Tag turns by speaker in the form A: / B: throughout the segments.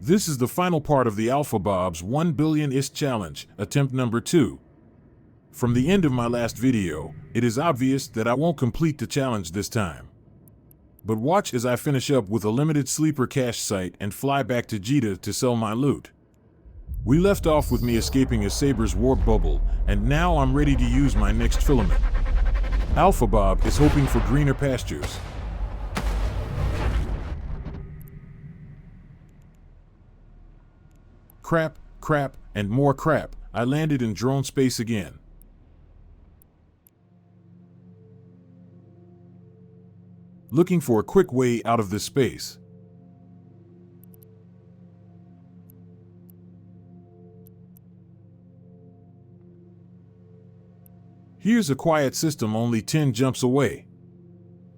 A: This is the final part of the Alpha Bob's 1 billion ISK challenge, attempt number 2. From the end of my last video, it is obvious that I won't complete the challenge this time. But watch as I finish up with a limited sleeper cache site and fly back to Jita to sell my loot. We left off with me escaping a Saber's warp bubble, and now I'm ready to use my next filament. Alpha Bob is hoping for greener pastures. Crap, crap, and more crap. I landed in drone space again. Looking for a quick way out of this space. Here's a quiet system only 10 jumps away.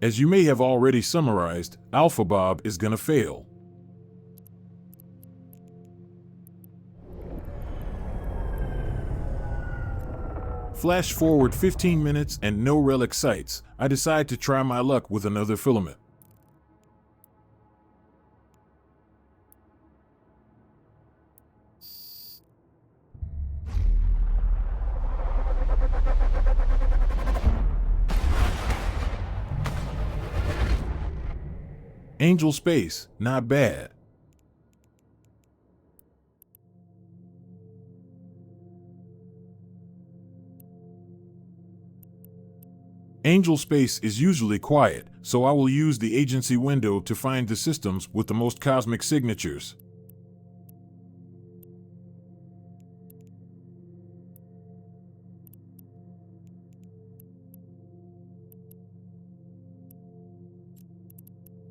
A: As you may have already summarized, Alpha Bob is gonna fail. Flash forward 15 minutes and no relic sites. I decide to try my luck with another filament. Angel space, not bad. Angel space is usually quiet, so I will use the agency window to find the systems with the most cosmic signatures.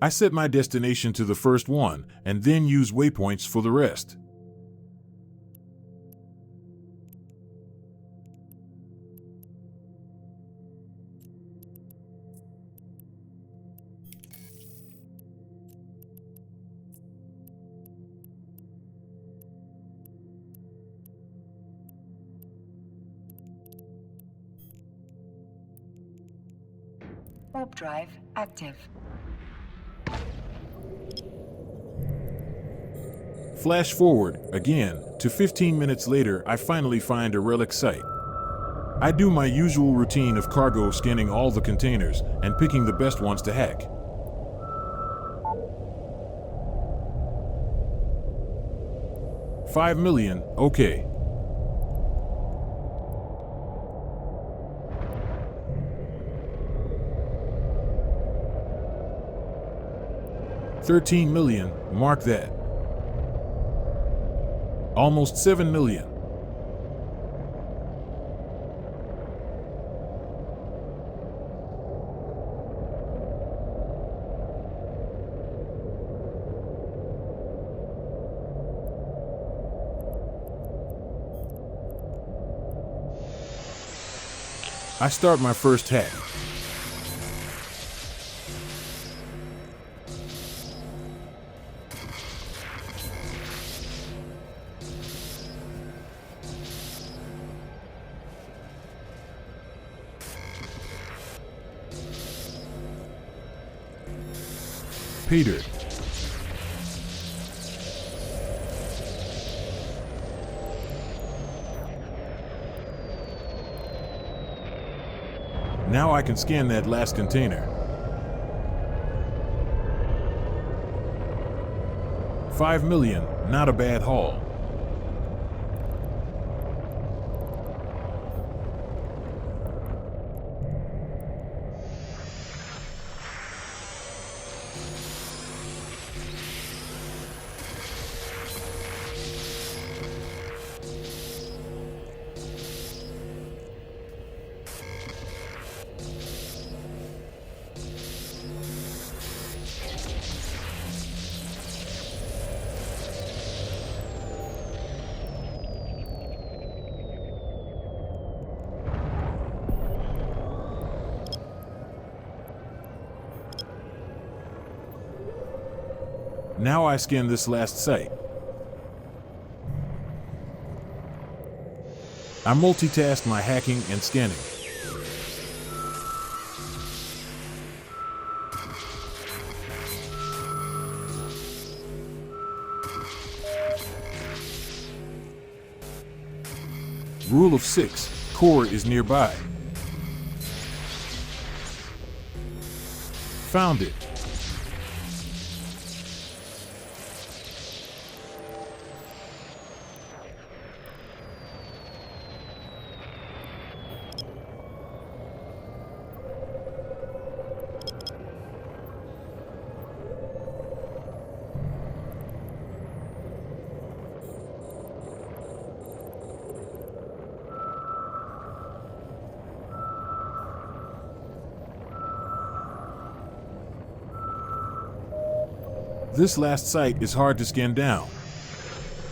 A: I set my destination to the first one, and then use waypoints for the rest.
B: Warp drive active.
A: Flash forward, again, to 15 minutes later. I finally find a relic site. I do my usual routine of cargo scanning all the containers and picking the best ones to hack. $5 million, okay. $13 million, mark that. Almost $7 million. I start my first hack. Peter. Now I can scan that last container. $5 million, not a bad haul. Now I scan this last site. I multitask my hacking and scanning. Rule of 6, core is nearby. Found it. This last site is hard to scan down.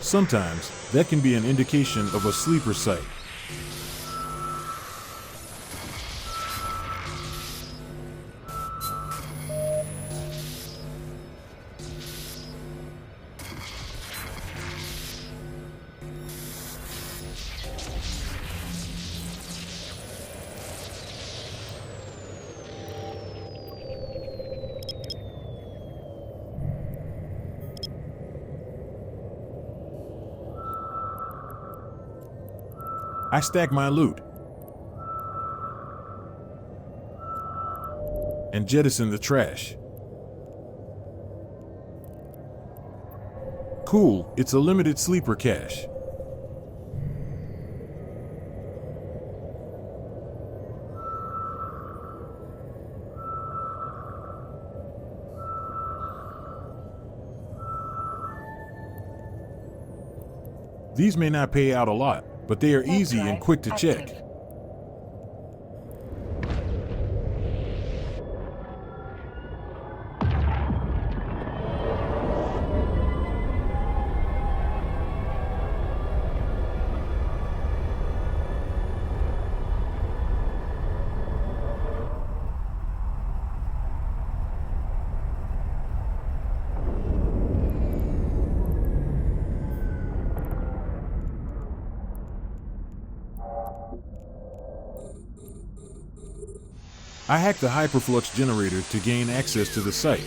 A: Sometimes, that can be an indication of a sleeper site. I stack my loot and jettison the trash. Cool, it's a limited sleeper cache. These may not pay out a lot, but they are easy and quick to check. I hacked the hyperflux generator to gain access to the site.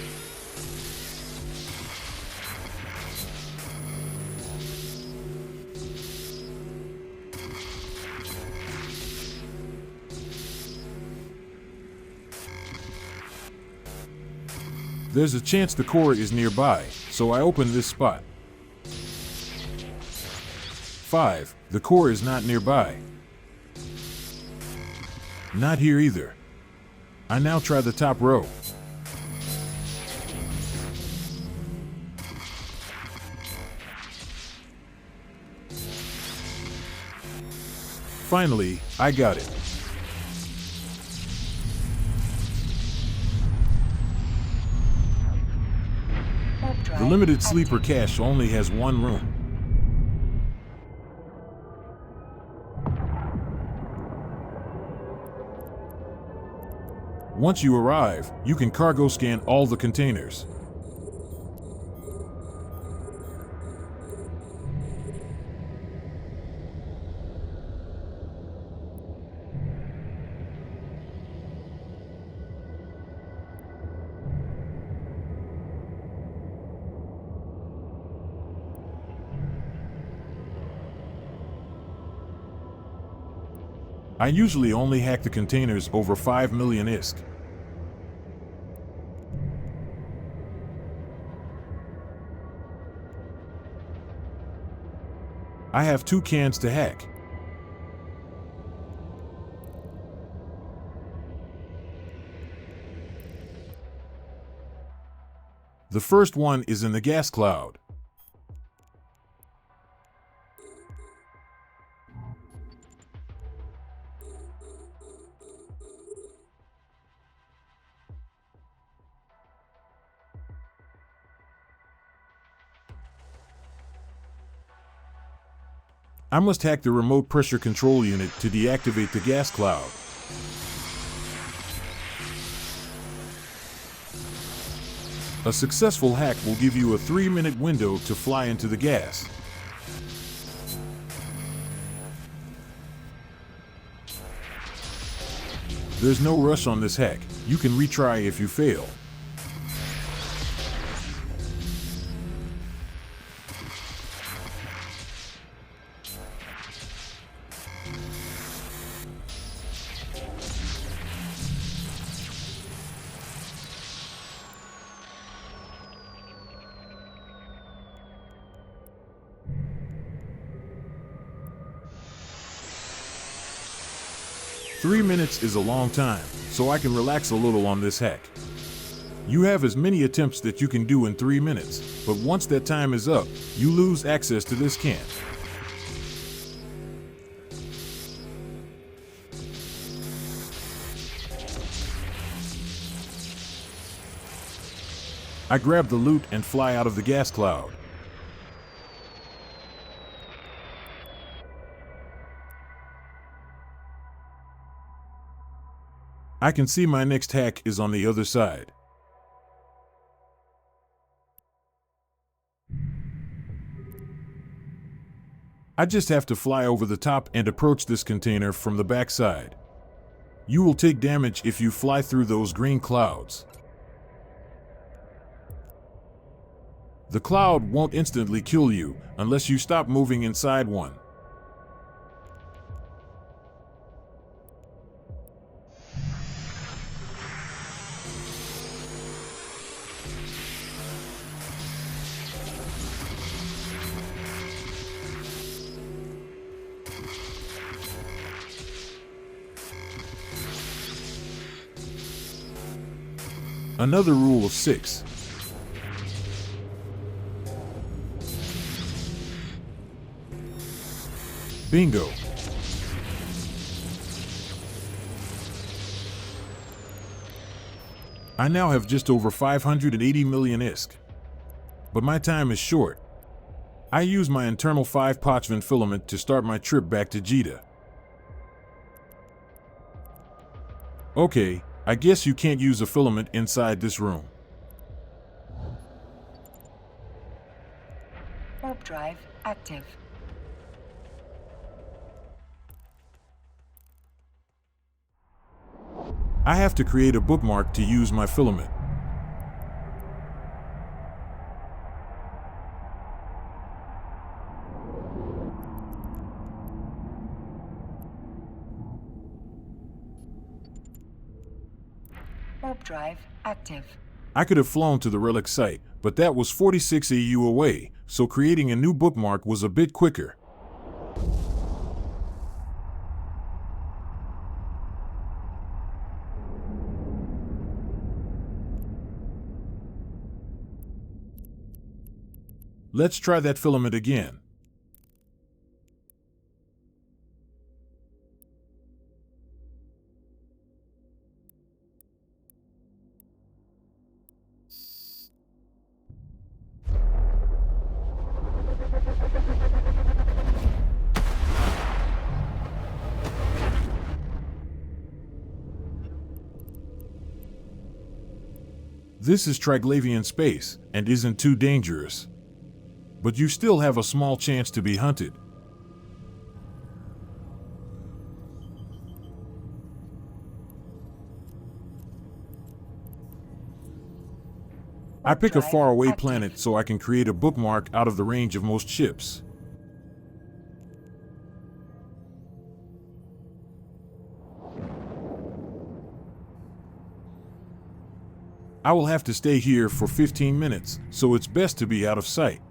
A: There's a chance the core is nearby, so I open this spot. 5. The core is not nearby. Not here either. I now try the top row. Finally, I got it. The limited sleeper cache only has one room. Once you arrive, you can cargo scan all the containers. I usually only hack the containers over 5 million ISK. I have 2 cans to hack. The first one is in the gas cloud. I must hack the remote pressure control unit to deactivate the gas cloud. A successful hack will give you a 3-minute window to fly into the gas. There's no rush on this hack. You can retry if you fail. 3 minutes is a long time, so I can relax a little on this hack. You have as many attempts that you can do in 3 minutes, but once that time is up, you lose access to this can. I grab the loot and fly out of the gas cloud. I can see my next hack is on the other side. I just have to fly over the top and approach this container from the backside. You will take damage if you fly through those green clouds. The cloud won't instantly kill you unless you stop moving inside one. Another rule of 6. Bingo. I now have just over 580 million ISK. But my time is short. I use my internal 5 Pochvan filament to start my trip back to Jita. Okay, I guess you can't use a filament inside this room.
B: Warp drive active.
A: I have to create a bookmark to use my filament.
B: Warp drive active.
A: I could have flown to the Relic site, but that was 46 AU away, so creating a new bookmark was a bit quicker. Let's try that filament again. This is Triglavian space and isn't too dangerous. But you still have a small chance to be hunted. I pick a faraway planet so I can create a bookmark out of the range of most ships. I will have to stay here for 15 minutes, so it's best to be out of sight.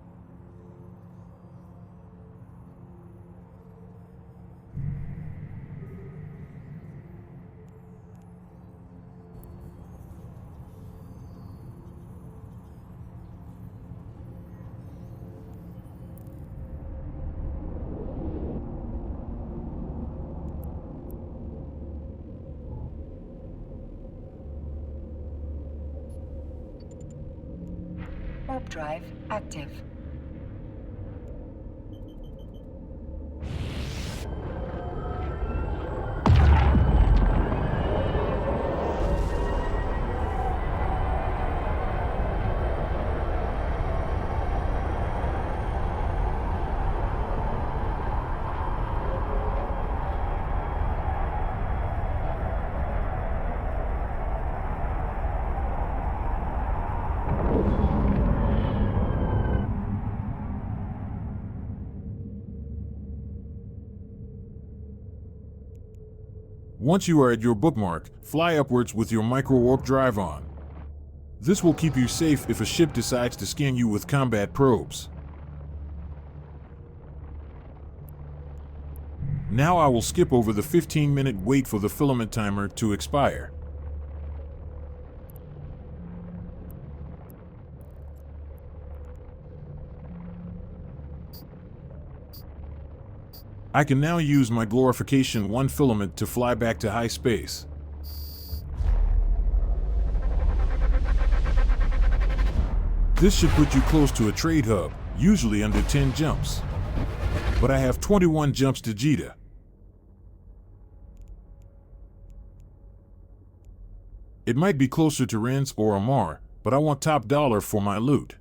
B: Warp drive active.
A: Once you are at your bookmark, fly upwards with your micro-warp drive on. This will keep you safe if a ship decides to scan you with combat probes. Now I will skip over the 15-minute wait for the filament timer to expire. I can now use my glorification 1 filament to fly back to high space. This should put you close to a trade hub, usually under 10 jumps. But I have 21 jumps to Jita. It might be closer to Renz or Amar, but I want top dollar for my loot.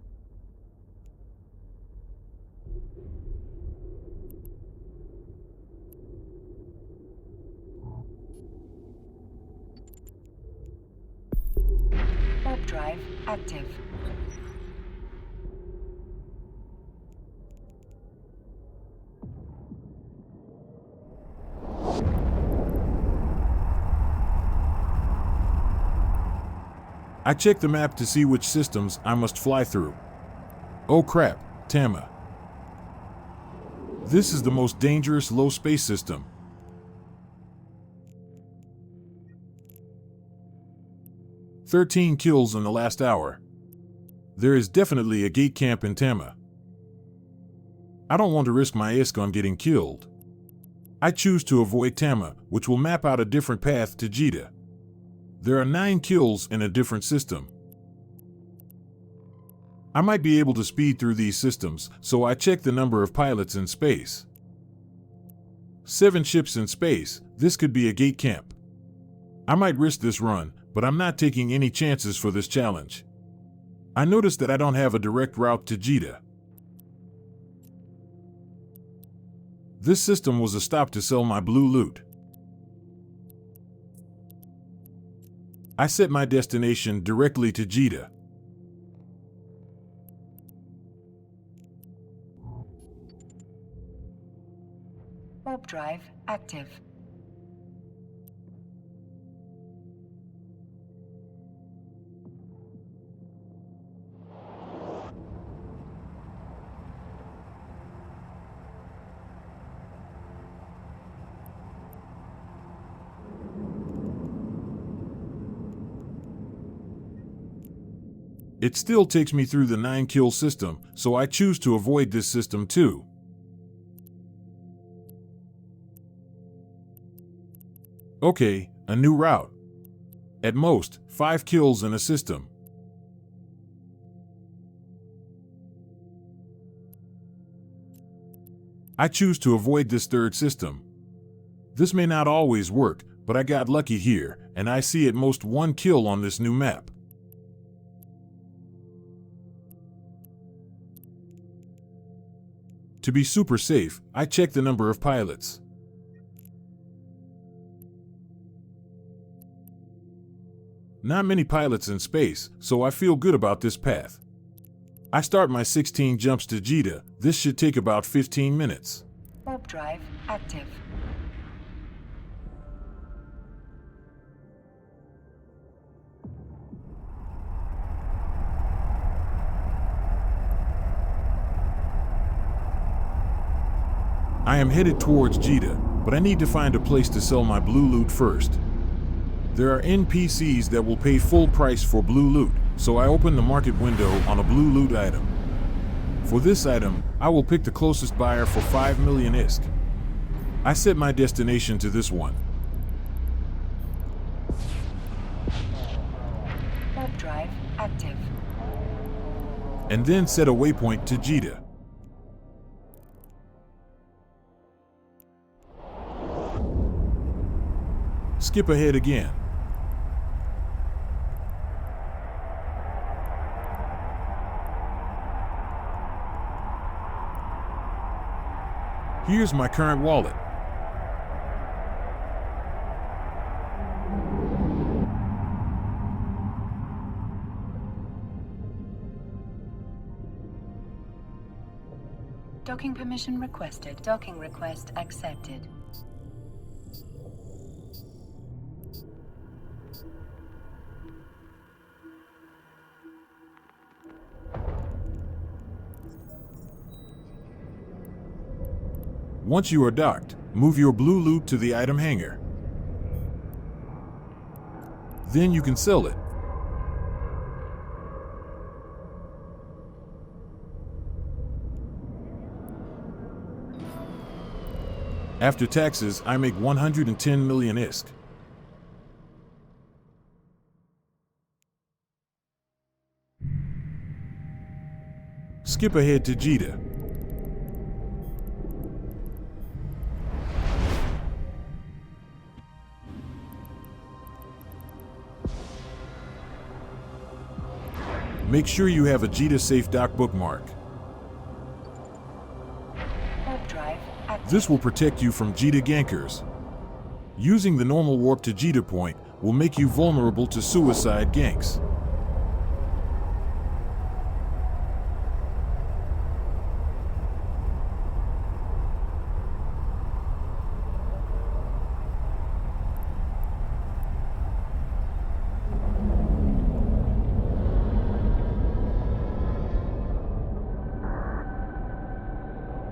B: Warp drive active.
A: I check the map to see which systems I must fly through. Oh crap, Tama. This is the most dangerous low space system. "13 kills in the last hour. There is definitely a gate camp in Tama. I don't want to risk my ISK on getting killed. I choose to avoid Tama, which will map out a different path to Jita. There are 9 kills in a different system. I might be able to speed through these systems, so I check the number of pilots in space. 7 ships in space, this could be a gate camp. I might risk this run, but I'm not taking any chances for this challenge. I notice that I don't have a direct route to Jita. This system was a stop to sell my blue loot. I set my destination directly to Jita.
B: Warp drive active.
A: It still takes me through the 9-kill system, so I choose to avoid this system too. Okay, a new route. At most, 5 kills in a system. I choose to avoid this third system. This may not always work, but I got lucky here, and I see at most 1 kill on this new map. To be super safe, I check the number of pilots. Not many pilots in space, so I feel good about this path. I start my 16 jumps to Jita. This should take about 15 minutes.
B: Warp drive active.
A: I am headed towards Jita, but I need to find a place to sell my blue loot first. There are NPCs that will pay full price for blue loot, so I open the market window on a blue loot item. For this item, I will pick the closest buyer for 5 million ISK. I set my destination to this one.
B: Warp drive active.
A: And then set a waypoint to Jita. Skip ahead again. Here's my current wallet.
B: Docking permission requested. Docking request accepted.
A: Once you are docked, Move your blue loot to the item hanger. Then you can sell it. After taxes, I make 110 million ISK. Skip ahead to Jita. Make sure you have a Jita safe dock bookmark.
B: Warp drive active.
A: This will protect you from Jita gankers. Using the normal warp to Jita point will make you vulnerable to suicide ganks.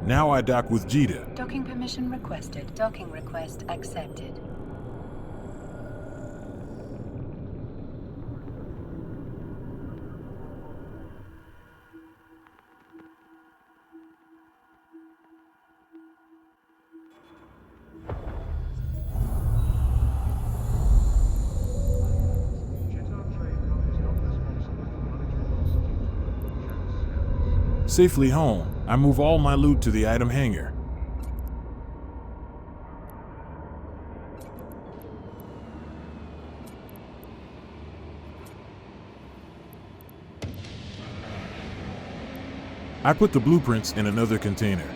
A: Now I dock with Jita.
B: Docking permission requested. Docking request accepted.
A: Safely home, I move all my loot to the item hanger. I put the blueprints in another container.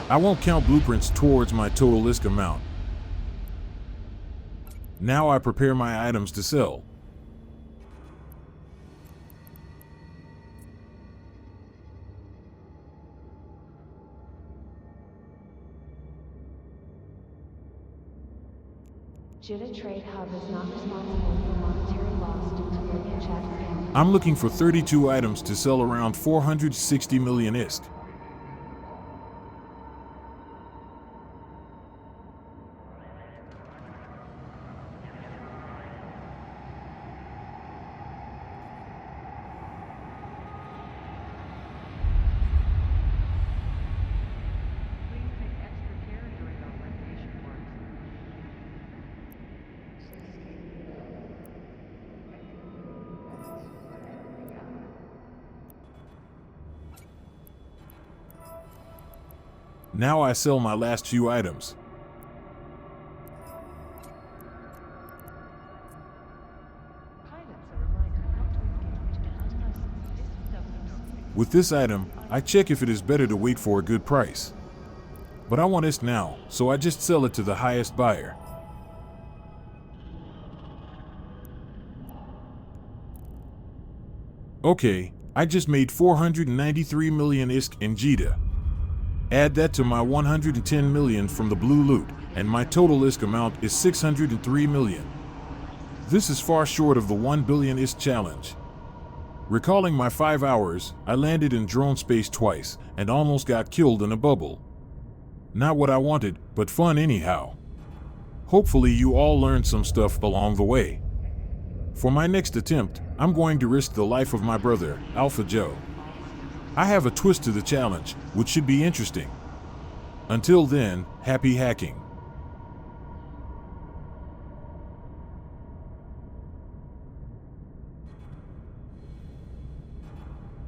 A: I won't count blueprints towards my total ISK amount. Now I prepare my items to sell.
C: Jita Trade Hub is not responsible for monetary loss due to Billion ISK.
A: I'm looking for 32 items to sell around 460 million ISK. Now I sell my last few items. With this item, I check if it is better to wait for a good price. But I want ISK now, so I just sell it to the highest buyer. Okay, I just made 493 million ISK in Jita. Add that to my 110 million from the blue loot, and my total ISK amount is 603 million. This is far short of the 1 billion ISK challenge. Recalling my 5 hours, I landed in drone space twice and almost got killed in a bubble. Not what I wanted, but fun anyhow. Hopefully you all learned some stuff along the way. For my next attempt, I'm going to risk the life of my brother, Alpha Joe. I have a twist to the challenge, which should be interesting. Until then, happy hacking.